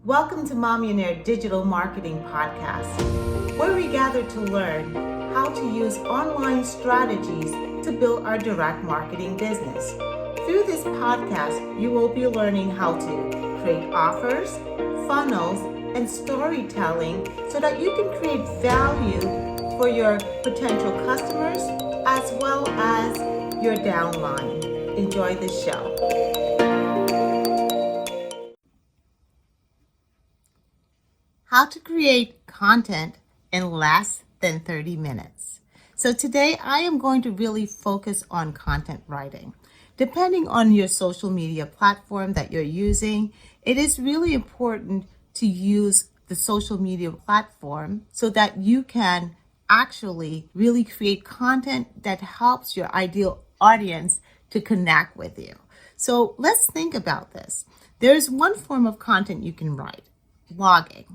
Welcome to Mommionaire Digital Marketing Podcast, where we gather to learn how to use online strategies to build our direct marketing business. Through this podcast, you will be learning how to create offers, funnels, and storytelling so that you can create value for your potential customers as well as your downline. Enjoy the show. How to create content in less than 30 minutes. So today I am going to really focus on content writing. Depending on your social media platform that you're using, it is really important to use the social media platform so that you can actually really create content that helps your ideal audience to connect with you. So let's think about this. There's one form of content you can write, blogging.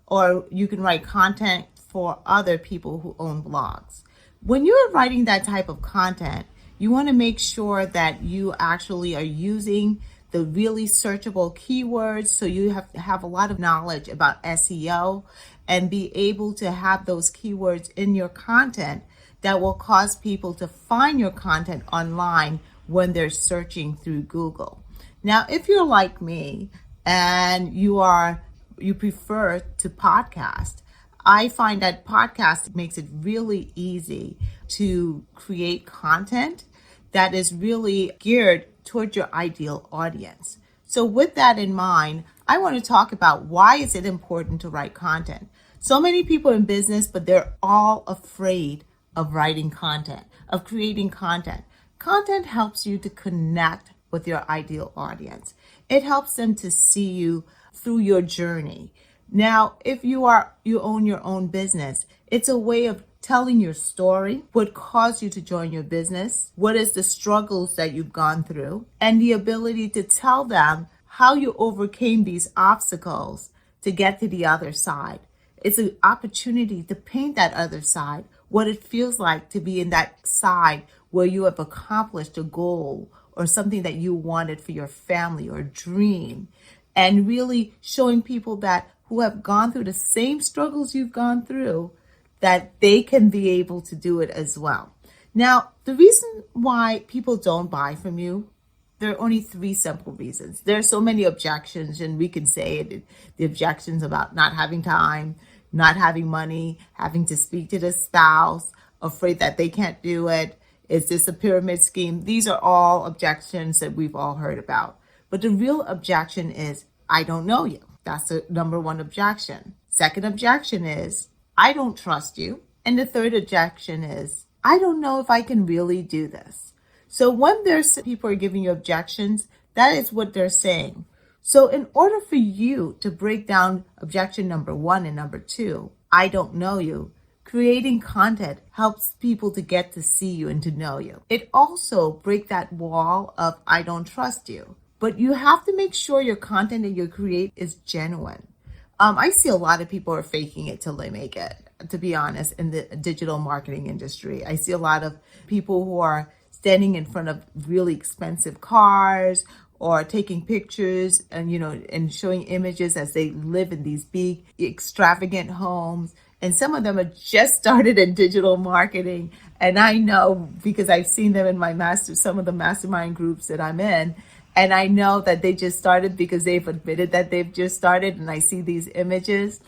Or you can write content for other people who own blogs. When you're writing that type of content, you want to make sure that you actually are using the really searchable keywords, so you have to have a lot of knowledge about SEO and be able to have those keywords in your content that will cause people to find your content online when they're searching through Google. Now, if you're like me and you prefer to podcast, I find that podcast makes it really easy to create content that is really geared toward your ideal audience. So with that in mind, I want to talk about why is it important to write content. So many people in business, but they're all afraid of writing content, of creating content. Content helps you to connect with your ideal audience. It helps them to see you through your journey. Now, if you own your own business, it's a way of telling your story, what caused you to join your business, what is the struggles that you've gone through, and the ability to tell them how you overcame these obstacles to get to the other side. It's an opportunity to paint that other side, what it feels like to be in that side where you have accomplished a goal or something that you wanted for your family or dream. And really showing people that who have gone through the same struggles you've gone through, that they can be able to do it as well. Now, the reason why people don't buy from you, there are only three simple reasons. There are so many objections, and we can say it, the objections about not having time, not having money, having to speak to the spouse, afraid that they can't do it. Is this a pyramid scheme? These are all objections that we've all heard about. But the real objection is, I don't know you. That's the number one objection. Second objection is, I don't trust you. And the third objection is, I don't know if I can really do this. So when there's people are giving you objections, that is what they're saying. So in order for you to break down objection number one and number two, I don't know you, creating content helps people to get to see you and to know you. It also breaks that wall of I don't trust you. But you have to make sure your content that you create is genuine. I see a lot of people are faking it till they make it, to be honest, in the digital marketing industry. I see a lot of people who are standing in front of really expensive cars or taking pictures and showing images as they live in these big, extravagant homes. And some of them are just started in digital marketing. And I know because I've seen them in some of the mastermind groups that I'm in. And I know that they just started because they've admitted that they've just started, and I see these images.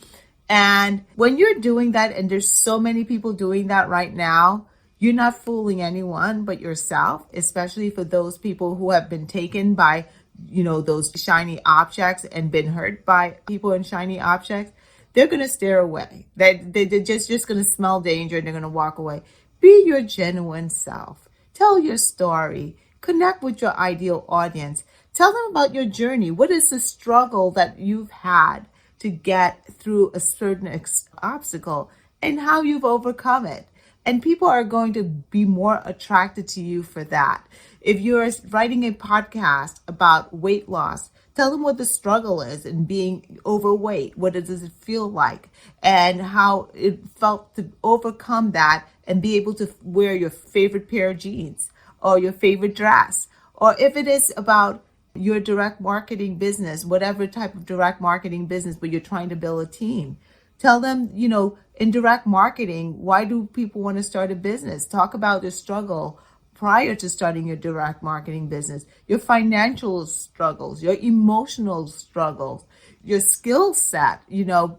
And when you're doing that, and there's so many people doing that right now, you're not fooling anyone but yourself, especially for those people who have been taken by, those shiny objects and been hurt by people in shiny objects. They're going to stare away. They're just going to smell danger and they're going to walk away. Be your genuine self. Tell your story. Connect with your ideal audience. Tell them about your journey. What is the struggle that you've had to get through a certain obstacle and how you've overcome it? And people are going to be more attracted to you for that. If you're writing a podcast about weight loss, tell them what the struggle is in being overweight. What does it feel like? And how it felt to overcome that and be able to wear your favorite pair of jeans or your favorite dress. Or if it is about your direct marketing business, whatever type of direct marketing business, but you're trying to build a team. Tell them, in direct marketing, why do people want to start a business? Talk about the struggle prior to starting your direct marketing business, your financial struggles, your emotional struggles, your skill set,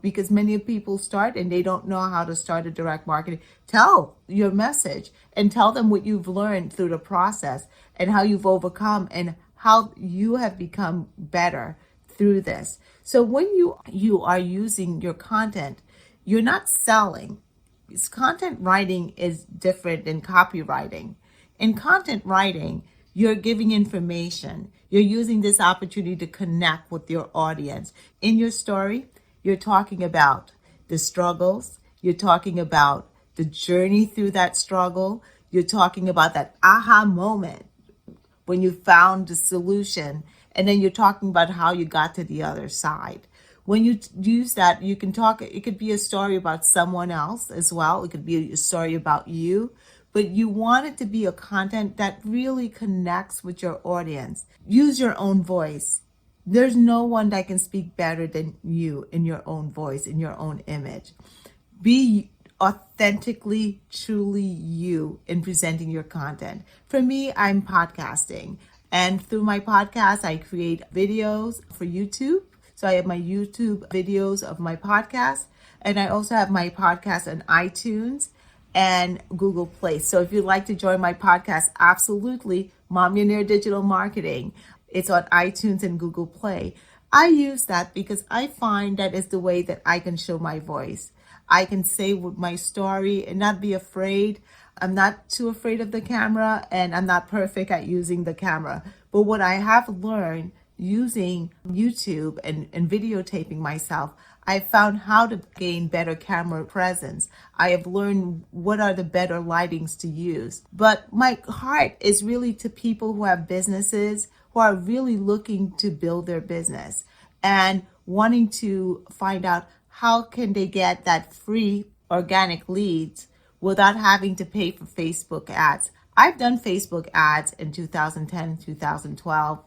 because many people start and they don't know how to start a direct marketing. Tell your message and tell them what you've learned through the process and how you've overcome and how you have become better through this. So when you are using your content, you're not selling. Content writing is different than copywriting. In content writing, you're giving information. You're using this opportunity to connect with your audience. In your story, you're talking about the struggles. You're talking about the journey through that struggle. You're talking about that aha moment when you found the solution. And then you're talking about how you got to the other side. When you use that, you can talk, it could be a story about someone else as well. It could be a story about you, but you want it to be a content that really connects with your audience. Use your own voice. There's no one that can speak better than you in your own voice, in your own image. Be authentically, truly you in presenting your content. For me, I'm podcasting. And through my podcast, I create videos for YouTube. So I have my YouTube videos of my podcast. And I also have my podcast on iTunes and Google Play. So if you'd like to join my podcast, absolutely, Mommionaire Digital Marketing. It's on iTunes and Google Play. I use that because I find that is the way that I can show my voice. I can say my story and not be afraid. I'm not too afraid of the camera, and I'm not perfect at using the camera. But what I have learned using YouTube and videotaping myself, I found how to gain better camera presence. I have learned what are the better lightings to use. But my heart is really to people who have businesses, who are really looking to build their business and wanting to find out how can they get that free organic leads without having to pay for Facebook ads. I've done Facebook ads in 2010, 2012,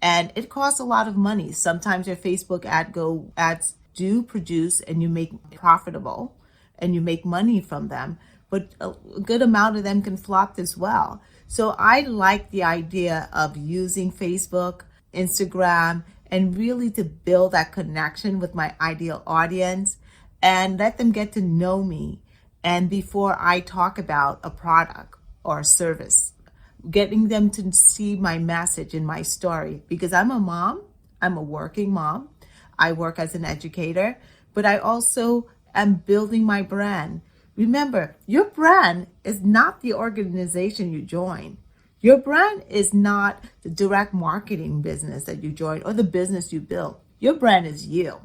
and it costs a lot of money. Sometimes your Facebook ads do produce and you make profitable and you make money from them, but a good amount of them can flop as well. So I like the idea of using Facebook, Instagram, and really to build that connection with my ideal audience and let them get to know me. And before I talk about a product or a service, getting them to see my message in my story, because I'm a mom, I'm a working mom. I work as an educator, but I also am building my brand. Remember, your brand is not the organization you join. Your brand is not the direct marketing business that you join or the business you build. Your brand is you.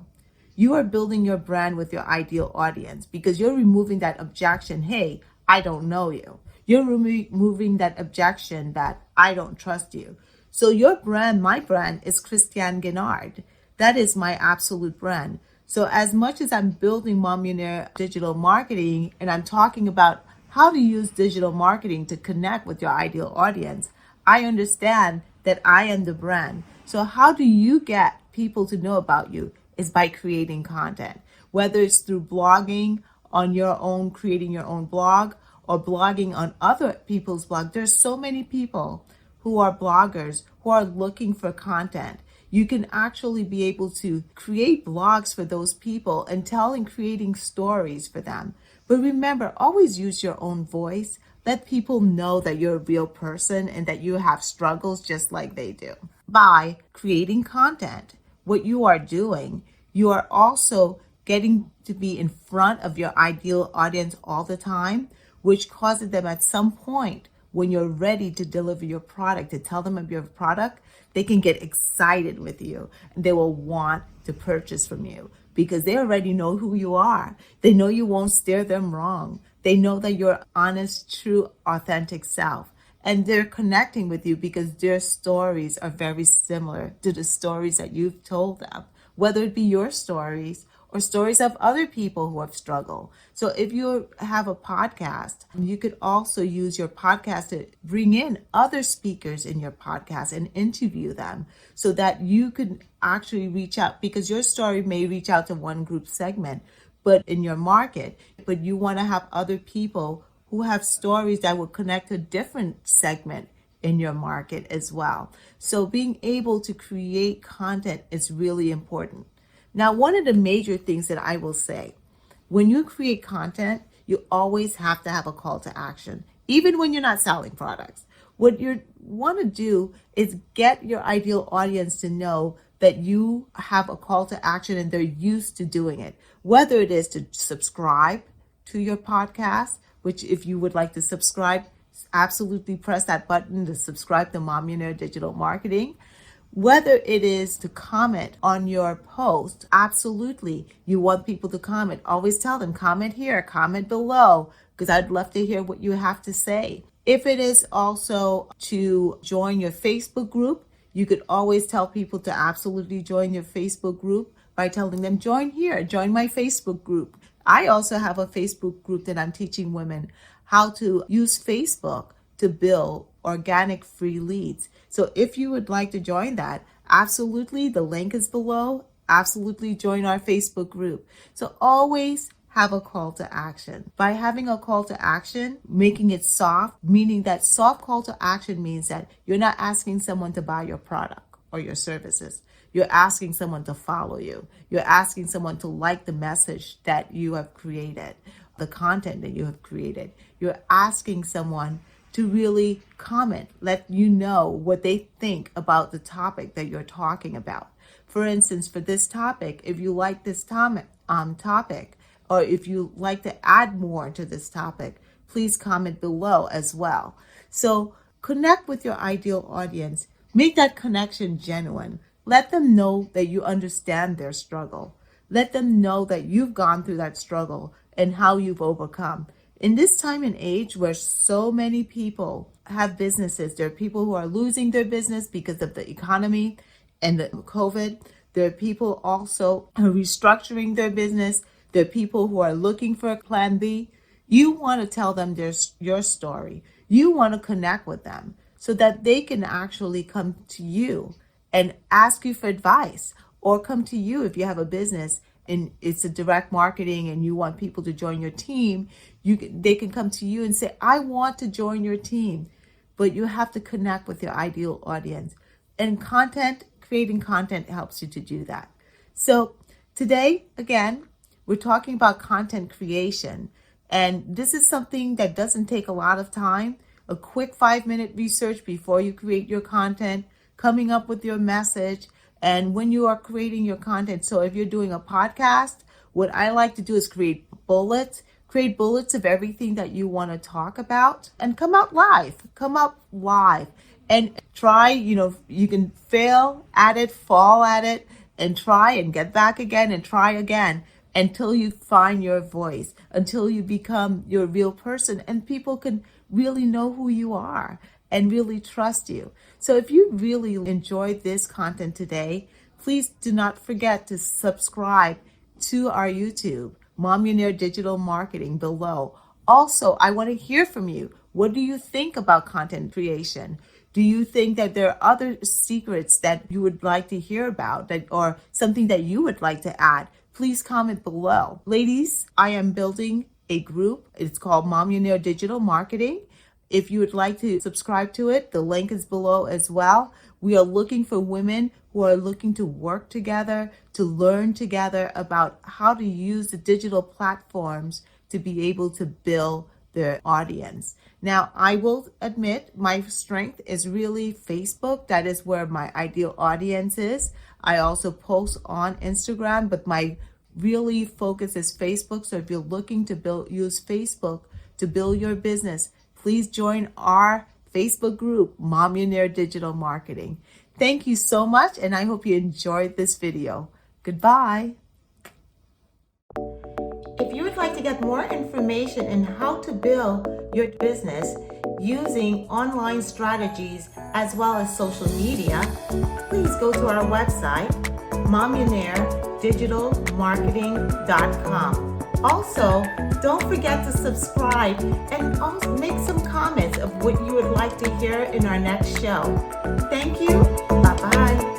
You are building your brand with your ideal audience because you're removing that objection, hey, I don't know you. You're removing that objection that I don't trust you. So your brand, my brand, is Christiane Guignard. That is my absolute brand. So as much as I'm building Mommionaire Digital Marketing and I'm talking about how to use digital marketing to connect with your ideal audience, I understand that I am the brand. So how do you get people to know about you? Is by creating content, whether it's through blogging on your own, creating your own blog, or blogging on other people's blog. There's so many people who are bloggers who are looking for content. You can actually be able to create blogs for those people and creating stories for them. But remember, always use your own voice. Let people know that you're a real person and that you have struggles just like they do. By creating content, what you are doing, you are also getting to be in front of your ideal audience all the time, which causes them at some point when you're ready to deliver your product, to tell them of your product, they can get excited with you and they will want to purchase from you because they already know who you are. They know you won't steer them wrong. They know that you're honest, true, authentic self. And they're connecting with you because their stories are very similar to the stories that you've told them, whether it be your stories or stories of other people who have struggled. So if you have a podcast, you could also use your podcast to bring in other speakers in your podcast and interview them so that you can actually reach out, because your story may reach out to one group segment, but in your market, but you want to have other people who have stories that will connect to a different segment in your market as well. So being able to create content is really important. Now, one of the major things that I will say, when you create content, you always have to have a call to action, even when you're not selling products. What you want to do is get your ideal audience to know that you have a call to action and they're used to doing it, whether it is to subscribe to your podcast, which if you would like to subscribe, absolutely press that button to subscribe to Mommillionaire Digital Marketing. Whether it is to comment on your post, absolutely, you want people to comment. Always tell them, comment here, comment below, because I'd love to hear what you have to say. If it is also to join your Facebook group, you could always tell people to absolutely join your Facebook group by telling them, join here, join my Facebook group. I also have a Facebook group that I'm teaching women how to use Facebook to build organic free leads. So if you would like to join that, absolutely, the link is below. Absolutely join our Facebook group. So always have a call to action. By having a call to action, making it soft, meaning that soft call to action means that you're not asking someone to buy your product or your services. You're asking someone to follow you. You're asking someone to like the message that you have created, the content that you have created. You're asking someone to really comment, let you know what they think about the topic that you're talking about. For instance, for this topic, if you like this topic, or if you like to add more to this topic, please comment below as well. So connect with your ideal audience. Make that connection genuine. Let them know that you understand their struggle. Let them know that you've gone through that struggle and how you've overcome. In this time and age where so many people have businesses, there are people who are losing their business because of the economy and the COVID. There are people also who are restructuring their business. There are people who are looking for a plan B. You want to tell them your story. You want to connect with them so that they can actually come to you and ask you for advice, or come to you if you have a business and it's a direct marketing and you want people to join your team. They can come to you and say, I want to join your team. But you have to connect with your ideal audience. And creating content helps you to do that. So today, again, we're talking about content creation. And this is something that doesn't take a lot of time. A quick 5-minute research before you create your content, coming up with your message, and when you are creating your content. So if you're doing a podcast, what I like to do is create bullets of everything that you want to talk about, and come out live and try. You can fail at it, fall at it, and try and get back again and try again until you find your voice, until you become your real person and people can really know who you are and really trust you. So if you really enjoyed this content today, please do not forget to subscribe to our YouTube, Mommillionaire Digital Marketing, below. Also, I want to hear from you. What do you think about content creation? Do you think that there are other secrets that you would like to hear about, or something that you would like to add? Please comment below. Ladies, I am building a group. It's called Mommillionaire Digital Marketing. If you would like to subscribe to it, the link is below as well. We are looking for women who are looking to work together, to learn together about how to use the digital platforms to be able to build their audience. Now, I will admit my strength is really Facebook. That is where my ideal audience is. I also post on Instagram, but my really focus is Facebook. So if you're looking to use Facebook to build your business, please join our Facebook group, Mommillionaire Digital Marketing. Thank you so much, and I hope you enjoyed this video. Goodbye. If you would like to get more information on how to build your business using online strategies as well as social media, please go to our website, mommillionaire digitalmarketing.com. Also, don't forget to subscribe and also make some comments of what you would like to hear in our next show. Thank you. Bye-bye.